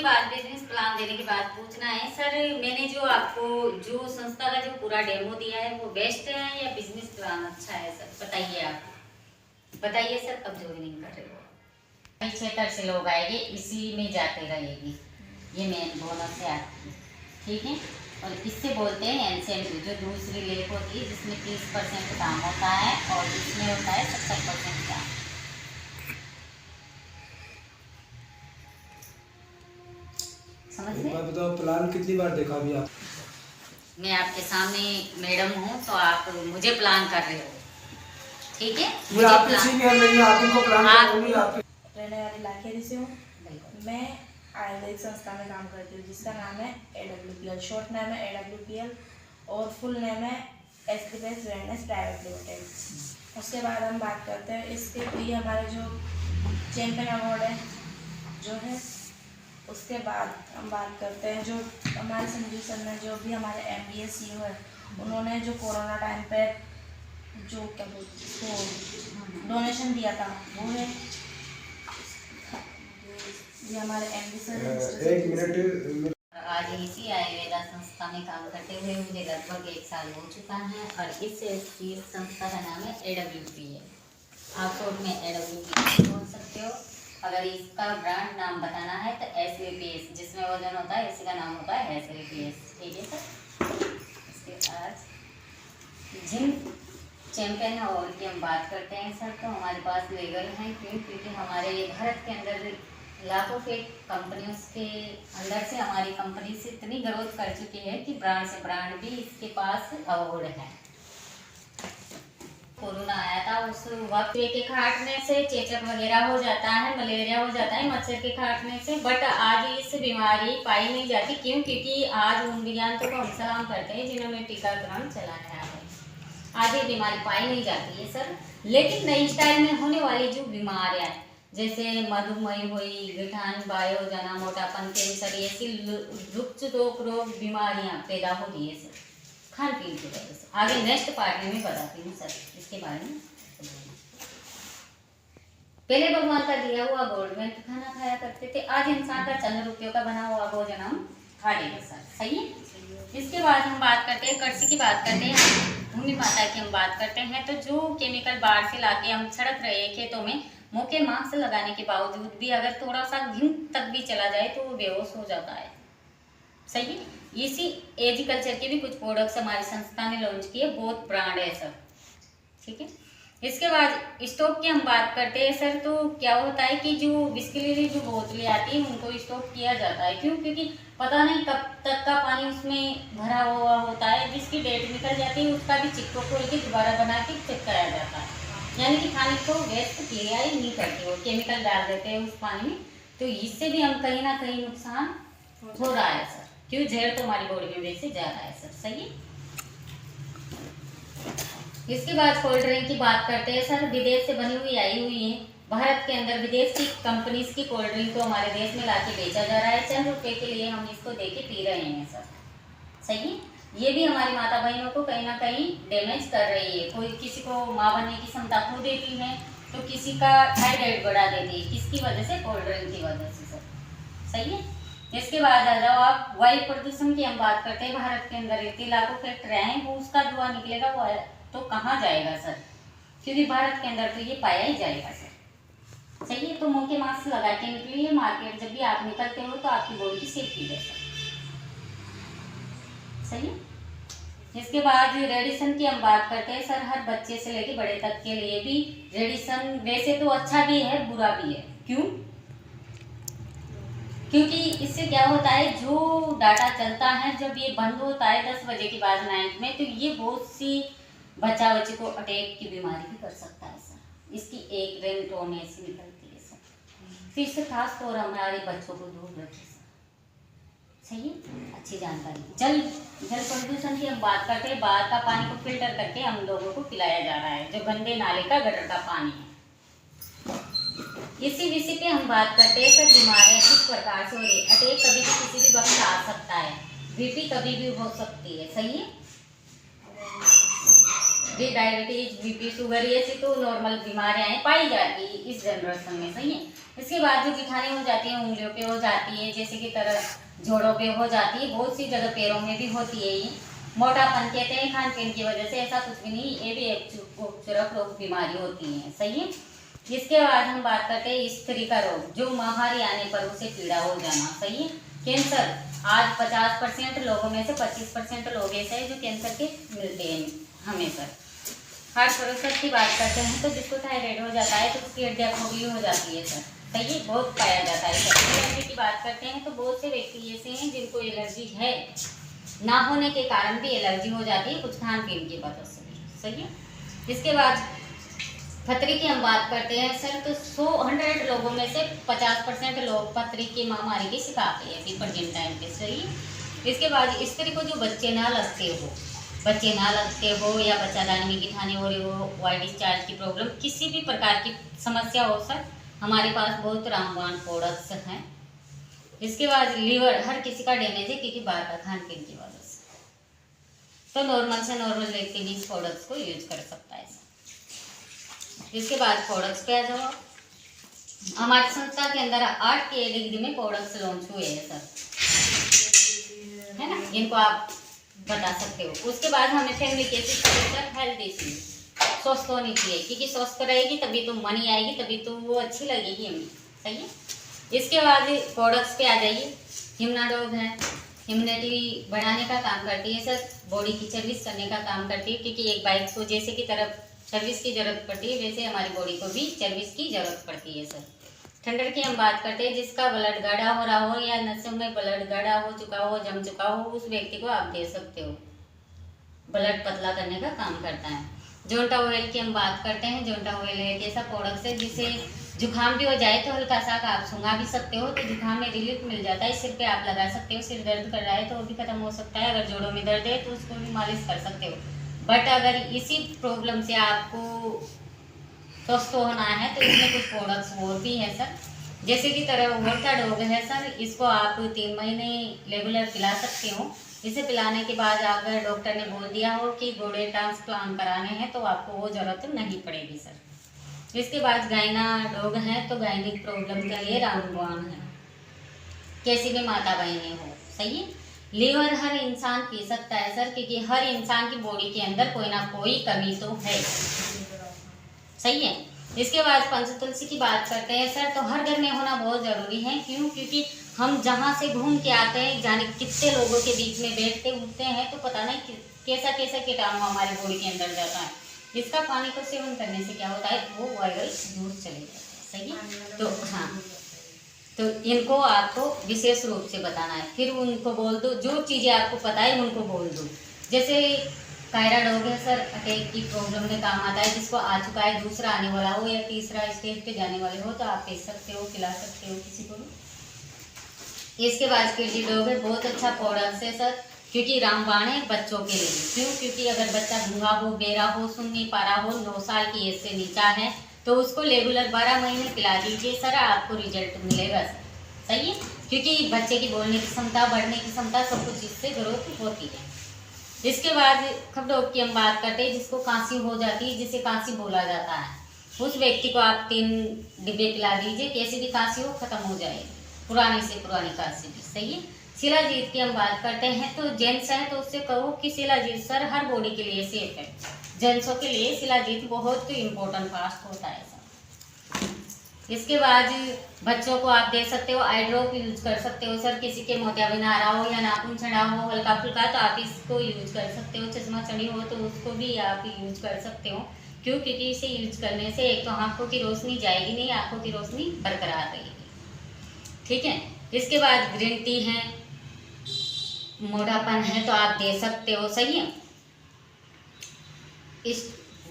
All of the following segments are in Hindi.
बाद बिजनेस प्लान देने के बाद पूछना है सर, मैंने जो आपको जो संस्था का जो पूरा डेमो दिया है वो बेस्ट है या बिजनेस प्लान अच्छा है सर? बताइए आप, बताइए सर, कब ज्वाइनिंग कर रहे हो? 6 से लोग आएंगे, इसी में जाते रहेगी, ये मेन बोनस है आपकी, ठीक है। और इससे बोलते हैं इंसेंटिव, जो दूसरी लेख होती है जिसमें 30% काम होता है और इसमें होता है 70% काम। एक बार बताओ, प्लान कितनी बार देखा अभी आप? मैं आपके सामने मैडम हूँ तो आप मुझे प्लान कर रहे हो, ठीक है। मुझे आपकी सीनियर नहीं है, आप इनको प्लान करोगे। आप रहने वाली लाखेरी से हूँ। मैं आयुर्वेदिक संस्था में काम करती हूँ जिसका नाम है AWPL, शॉर्ट नेम है AWPL और फुल नेम है एस्क्रिपेस वेलनेस प्राइवेट लिमिटेड। उसके बाद हम बात करते हैं इसके लिए हमारे जो चैंपियन अवार्ड है जो है। उसके बाद हम बात करते हैं जो हमारे संजीव सर ने, जो भी हमारे MBA CEO है, उन्होंने जो कोरोना टाइम पे जो क्या बोलते उसको डोनेशन दिया था वो है। ये हमारे MD सर हैं। एक मिनट। आज इसी आयुर्वेदा संस्था में काम करते हुए मुझे लगभग 1 साल हो चुका है और इस संस्था का नाम है AWPL। आप शॉर्ट में AWPL बोल सकते हो। अगर इसका ब्रांड नाम बताना है तो SVPS, जिसमें वजन होता है इसी का नाम होता है SVPS, ठीक है सर। इसके बाद जिन चैंपियन अवार्ड की हम बात करते हैं सर, तो हमारे पास लेवल हैं, क्योंकि हमारे भारत के अंदर लाखों फेक कंपनियों के अंदर से हमारी कंपनी से इतनी ग्रोथ कर चुकी है कि ब्रांड से ब्रांड भी इसके पास अवार्ड है। कोरोना आया था उस वक्त के काटने से चेचक वगैरह हो जाता है, मलेरिया हो जाता है मच्छर के काटने से, बट आज इस बीमारी पाई नहीं जाती। क्यों? क्योंकि आज उन वैज्ञानिकों को हम सलाम करते हैं जिन्होंने टीकाकरण चलाया है। आज ये बीमारी पाई नहीं जाती है सर, लेकिन नई स्टाइल में होने वाली जो बीमारियां जैसे मधुमेह हुई, गिठान, वायु जाना, मोटापन, कैंसर, ऐसी रोग बीमारियां पैदा हो रही है सर खान पीन की वजह से। आगे नेक्स्ट पार्ट में बताती हूँ सर इसके बारे में। पहले भगवान का दिया हुआ गवर्नमेंट खाना खाया करते थे, आज इंसान का चंद रुपयों का बना हुआ भोजन हम खा लेंगे सर, सही है। इसके बाद हम बात करते हैं कृषि की, बात करते हैं भूमि माता की हम बात करते हैं। तो जो केमिकल बाहर से लाके हम सड़क रहे खेतों में मुँह मास्क लगाने के बावजूद भी अगर थोड़ा सा घिन तक भी चला जाए तो वो बेहोश हो जाता है, सही है। इसी एग्रीकल्चर के भी कुछ प्रोडक्ट्स हमारी संस्था ने लॉन्च किए, बहुत ब्रांड है सर, ठीक है। इसके बाद स्टॉक की हम बात करते हैं सर, तो क्या होता है कि जो बिस्किट जो बोतलें आती हैं उनको स्टॉक किया जाता है। क्यों? क्योंकि पता नहीं कब तक का पानी उसमें भरा हुआ होता है, जिसकी डेट निकल जाती है उसका भी चिक्को खोल के दोबारा बना के चिपकाया जाता है, यानी कि पानी को वेस्ट किया ही नहीं करते, वो केमिकल डाल देते हैं उस पानी में। तो इससे भी हम कहीं ना कहीं नुकसान हो रहा है सर, क्यों? जहर तो हमारी बॉडी में वैसे जा रहा है सर, सही है। इसके बाद कोल्ड ड्रिंक की बात करते हैं सर, विदेश से बनी हुई आई हुई है, भारत के अंदर विदेश की कंपनीज की कोल्ड ड्रिंक को हमारे देश में लाके बेचा जा रहा है, चंद रुपए के लिए हम इसको देके पी रहे हैं सर, सही है। ये भी हमारी माता बहनों को कहीं ना कहीं डैमेज कर रही है। कोई किसी को माँ बनने की क्षमता खो देती है, तो किसी का थायराइड बढ़ा देती है, किसकी वजह से? कोल्ड ड्रिंक की वजह से सर, सही है। इसके बाद आ जाओ आप वायु प्रदूषण की हम बात करते हैं। भारत के अंदर 30 लाखों फैक्ट्रियां हैं, वो उसका धुआं निकलेगा वो तो कहाँ जाएगा सर? क्योंकि भारत के अंदर तो ये पाया ही जाएगा सर, सही है। तो मुंह के मास्क लगा के निकलिए मार्केट, जब भी आप निकलते हो तो आपकी बॉडी की सेफ्टी है सर, सही है। इसके बाद रेडिएशन की हम बात करते हैं सर, हर बच्चे से लेके बड़े तक के लिए भी रेडिएशन वैसे तो अच्छा भी है बुरा भी है। क्यों? क्योंकि इससे क्या होता है, जो डाटा चलता है जब ये बंद होता है 10 बजे के बाद नाइट में, तो ये बहुत सी बच्चा बच्चे को अटैक की बीमारी भी कर सकता है सर। इसकी एक रिंगटोन ऐसी निकलती है सर, तो इससे खास तौर हमारे बच्चों को दूर रखें सर, सही है। अच्छी जानकारी। जल प्रदूषण की हम बात करते हैं, बाहर का पानी को फिल्टर करके हम लोगों को पिलाया जा रहा है, जो गंदे नाले का गटर का पानी है। इसी विषय पे हम बात करते हैं सर, बीमारियां किस प्रकार से हो रही है। अटैक कभी भी किसी भी वक्त आ सकता है, बीपी कभी भी हो सकती है, सही है। ये डायबिटीज, बीपी, शुगर, ये सी तो नॉर्मल बीमारियां पाई जाती है इस जनरेशन में, सही है। इसके बाद जो गिठाने हो जाती है, उंगलियों पे हो जाती है, जैसे कि तरह जोड़ों पे हो जाती है, बहुत सी जगह पैरों में भी होती है। ये मोटापन कहते हैं खान पीन की वजह से, ऐसा कुछ भी नहीं, ये भी एक खूबसूरत रोग बीमारी होती है। सही है। इसके बाद हम बात करते हैं स्त्री का रोग, जो महारी आने पर उसे पीड़ा हो जाना। सही है। कैंसर, आज 50% लोगों में से 25% लोग ऐसे हैं जो कैंसर के मिलते हैं हमेशा। हार्ट प्रोसेस की बात करते हैं तो जिसको थायराइड हो जाता है तो उसकी हड्डियाँ खोखली हो जाती है सर। सही है, बहुत पाया जाता है सर। एलर्जी की बात करते हैं तो बहुत से व्यक्ति ऐसे हैं जिनको एलर्जी है, ना होने के कारण भी एलर्जी हो जाती है कुछ खान पीन की वजह से। सही है। इसके बाद पथरी की हम बात करते हैं सर, तो 100 लोगों में से 50% लोग पथरी की महामारी की शिकार है अभी प्रेजेंट टाइम पे। सही। इसके बाद स्त्री को जो बच्चे ना लगते हो या बच्चादानी में गिठाने हो रही हो, वाई डिस्चार्ज की प्रॉब्लम, किसी भी प्रकार की समस्या हो सर, हमारे पास बहुत रामबाण प्रोडक्ट्स हैं। इसके बाद लीवर, हर किसी का डैमेज है क्योंकि बाहर का खान पीन की वजह से, तो नॉर्मल से नॉर्मल व्यक्ति भी इस प्रोडक्ट्स को यूज कर सकता है। इसके बाद प्रोडक्ट्स पे आ जाओ। हमारी संस्था के अंदर 8 कैटेगरी में प्रोडक्ट्स लॉन्च हुए हैं सर, है ना, जिनको आप बता सकते हो। उसके बाद हमें family cases sir, health issue, स्वस्थ होनी चाहिए क्योंकि स्वस्थ रहेगी तभी तो मनी आएगी, तभी तो वो अच्छी लगेगी हमें। सही है। इसके बाद प्रोडक्ट्स पे आ जाइए। हिमनाडोग है, इम्यूनिटी बढ़ाने का काम करती है सर, बॉडी की सर्विस करने का काम करती है क्योंकि एक बाइक को जैसे की तरफ सर्विस की जरूरत पड़ती है वैसे हमारी बॉडी को भी सर्विस की जरूरत पड़ती है सर। ठंडर की हम बात करते हैं, जिसका ब्लड गाढ़ा हो रहा हो या नसों में ब्लड गाढ़ा हो चुका हो, जम चुका हो, उस व्यक्ति को आप दे सकते हो, ब्लड पतला करने का काम करता है। जोंटा ऑयल की हम बात करते हैं। जोंटा ऑयल एक ऐसा प्रोडक्ट है जिसे जुकाम भी हो जाए तो हल्का सा आप सूंघा भी सकते हो तो जुकाम में रिलीफ मिल जाता है, सिर पे आप लगा सकते हो। सिर दर्द कर रहा है तो वो भी खत्म हो सकता है, अगर जोड़ों में दर्द है तो उसको भी मालिश कर सकते हो। बट अगर इसी प्रॉब्लम से आपको स्वस्थ होना है तो इसमें कुछ प्रोडक्ट्स और भी है सर, जैसे कि तरह ओर्थाडोग है सर, इसको आप 3 महीने रेगुलर पिला सकते हो। इसे पिलाने के बाद अगर डॉक्टर ने बोल दिया हो कि गोड़े ट्रांसप्लांट कराने हैं तो आपको वो जरूरत नहीं पड़ेगी सर। इसके बाद गायनाडोग है, तो गायनिक प्रॉब्लम के लिए रामबाण है, कैसी भी माता बहनें हो। सही है। लीवर हर इंसान पी सकता है सर, क्योंकि हर इंसान की बॉडी के अंदर कोई ना कोई कमी तो है। सही है। इसके बाद पंचतुलसी की बात करते हैं सर, तो हर घर में होना बहुत जरूरी है। क्यों? क्योंकि हम जहाँ से घूम के आते हैं, जाने कितने लोगों के बीच में बैठते उठते हैं तो पता नहीं कैसा कैसा कीटाणु हमारी बॉडी के अंदर जाता है। इसका पानी को सेवन करने से क्या होता है, वो वायरस दूर चले जाते हैं। सही है। तो हाँ, तो इनको आपको विशेष रूप से बताना है। फिर उनको बोल दो, जो चीज़ें आपको पता है उनको बोल दो। जैसे थायराइड है सर, अटैक की प्रॉब्लम में काम आता है, जिसको आ चुका है, दूसरा आने वाला हो या तीसरा स्टेज पे जाने वाले हो तो आप पी सकते हो, खिला सकते हो किसी को भी। इसके बाद किडनी डॉग है, बहुत अच्छा प्रोडक्ट है सर, क्योंकि रामबाण है बच्चों के लिए। क्यों? क्योंकि अगर बच्चा गूंगा हो, बेरा हो, सुन नहीं पा रहा हो, 9 साल की एज से नीचा है तो उसको रेगुलर 12 महीने पिला दीजिए सर, आपको रिजल्ट मिलेगा सर। सही है। क्योंकि बच्चे की बोलने की क्षमता, बढ़ने की क्षमता, सब कुछ इससे ग्रोथ होती है। इसके बाद खपडोग की हम बात करते हैं, जिसको कांसी हो जाती है, जिसे कांसी बोला जाता है, उस व्यक्ति को आप 3 डिब्बे पिला दीजिए, कैसी भी कांसी हो खत्म हो जाएगी, पुरानी से पुरानी कांसी भी। सही है। शिलाजीत की हम बात करते हैं, तो जेंट्स है तो उससे कहो कि शिलाजीत सर हर बॉडी के लिए सेफ है, जेंट्सों के लिए शिलाजीत बहुत इम्पोर्टेंट फास्ट होता है सर। इसके बाद बच्चों को आप दे सकते हो, आई ड्रॉप यूज कर सकते हो सर, किसी के मोतियाबिंद आ रहा हो या नाखून चढ़ा हो हल्का फुल्का तो आप इसको यूज कर सकते हो। चश्मा चढ़ी हो तो उसको भी आप यूज कर सकते हो। क्यों? क्योंकि इसे यूज करने से एक तो आंखों की रोशनी जाएगी नहीं, आंखों की रोशनी बरकरार रहेगी। ठीक है। इसके बाद ग्रीन टी है, मोटापन है तो आप दे सकते हो। सही है। इस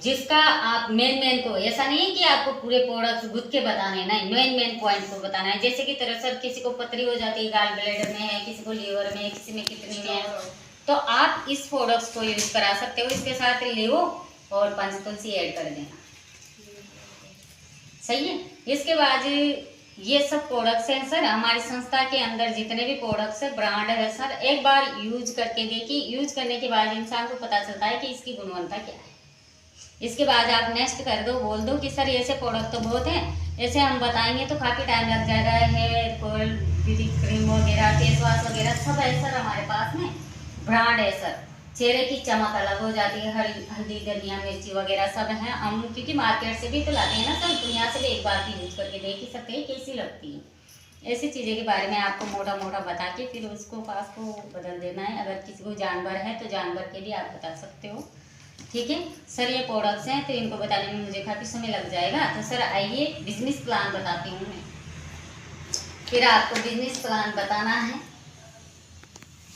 जिसका आप मेन को, ऐसा नहीं है कि आपको पूरे प्रोडक्ट्स गुद के बताने, नहीं, मेन पॉइंट को बताना है। जैसे कि तरह सर किसी को पथरी हो जाती है, गाल ब्लैडर में है, किसी को लीवर में है, किसी में किडनी में है, तो आप इस प्रोडक्ट्स को यूज करा सकते हो। इसके साथ लीवो और पंचतुलसी ऐड कर देना। सही है। इसके बाद ये सब प्रोडक्ट्स हैं सर, हमारी संस्था के अंदर जितने भी प्रोडक्ट्स है ब्रांड है सर, एक बार यूज करके देखिए, यूज करने के बाद इंसान को पता चलता है कि इसकी गुणवत्ता क्या है। इसके बाद आप नेक्स्ट कर दो, बोल दो कि सर ऐसे प्रोडक्ट तो बहुत हैं ऐसे हम बताएंगे तो काफ़ी टाइम लग जाएगा। हेयर ऑयल, ब्यूटी क्रीम वगैरह, फेस वॉश वगैरह सब है सर हमारे पास में, ब्रांड है सर। चेहरे की चमक अलग हो जाती है, हल्दी धनिया मिर्ची वगैरह सब है हम, क्योंकि मार्केट से भी तो लाते हैं ना सर, तो यहाँ से भी एक बार भी यूज करके देख ही सकते हैं कैसी लगती है। ऐसी चीज़ें के बारे में आपको मोटा मोटा बता के फिर उसको पास को बदल देना है। अगर किसी को जानवर है तो जानवर के भी आप बता सकते हो, ठीक है सर। ये प्रोडक्ट्स हैं तो इनको बताने में मुझे काफ़ी समय लग जाएगा। तो सर आइए बिजनेस प्लान बताती हूँ मैं, फिर आपको बिजनेस प्लान बताना है।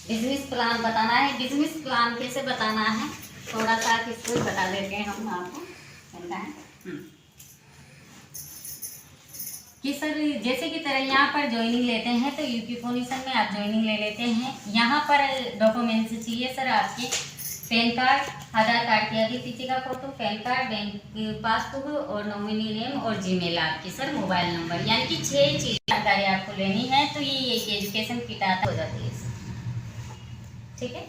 बिजनेस प्लान बताना है, बिजनेस प्लान कैसे बताना है थोड़ा सा किसको बता देते हैं हम आपको, चलता है कि सर जैसे कि तरह यहाँ पर ज्वाइनिंग लेते हैं तो यूपी फाउंडेशन में आप ज्वाइनिंग ले लेते हैं। यहाँ पर डॉक्यूमेंट्स चाहिए सर आपके, पैन कार्ड, आधार कार्ड की आगे पीछे का photo, pan card, bank passbook और नॉमिनी नेम और जीमेल आपकी सर, मोबाइल नंबर, यानी कि 6 चीज़ जानकारी आपको लेनी है। तो ये एक एजुकेशन किट आता हो जाती है सर, ठीक है।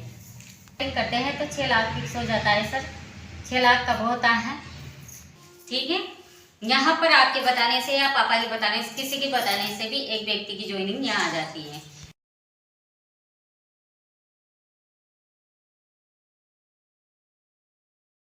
करते हैं तो 6 लाख फिक्स हो जाता है सर, 6 लाख का होता है, ठीक है। यहाँ पर आपके बताने से या पापा के बताने से, किसी के बताने से भी एक व्यक्ति की ज्वाइनिंग यहाँ आ जाती है।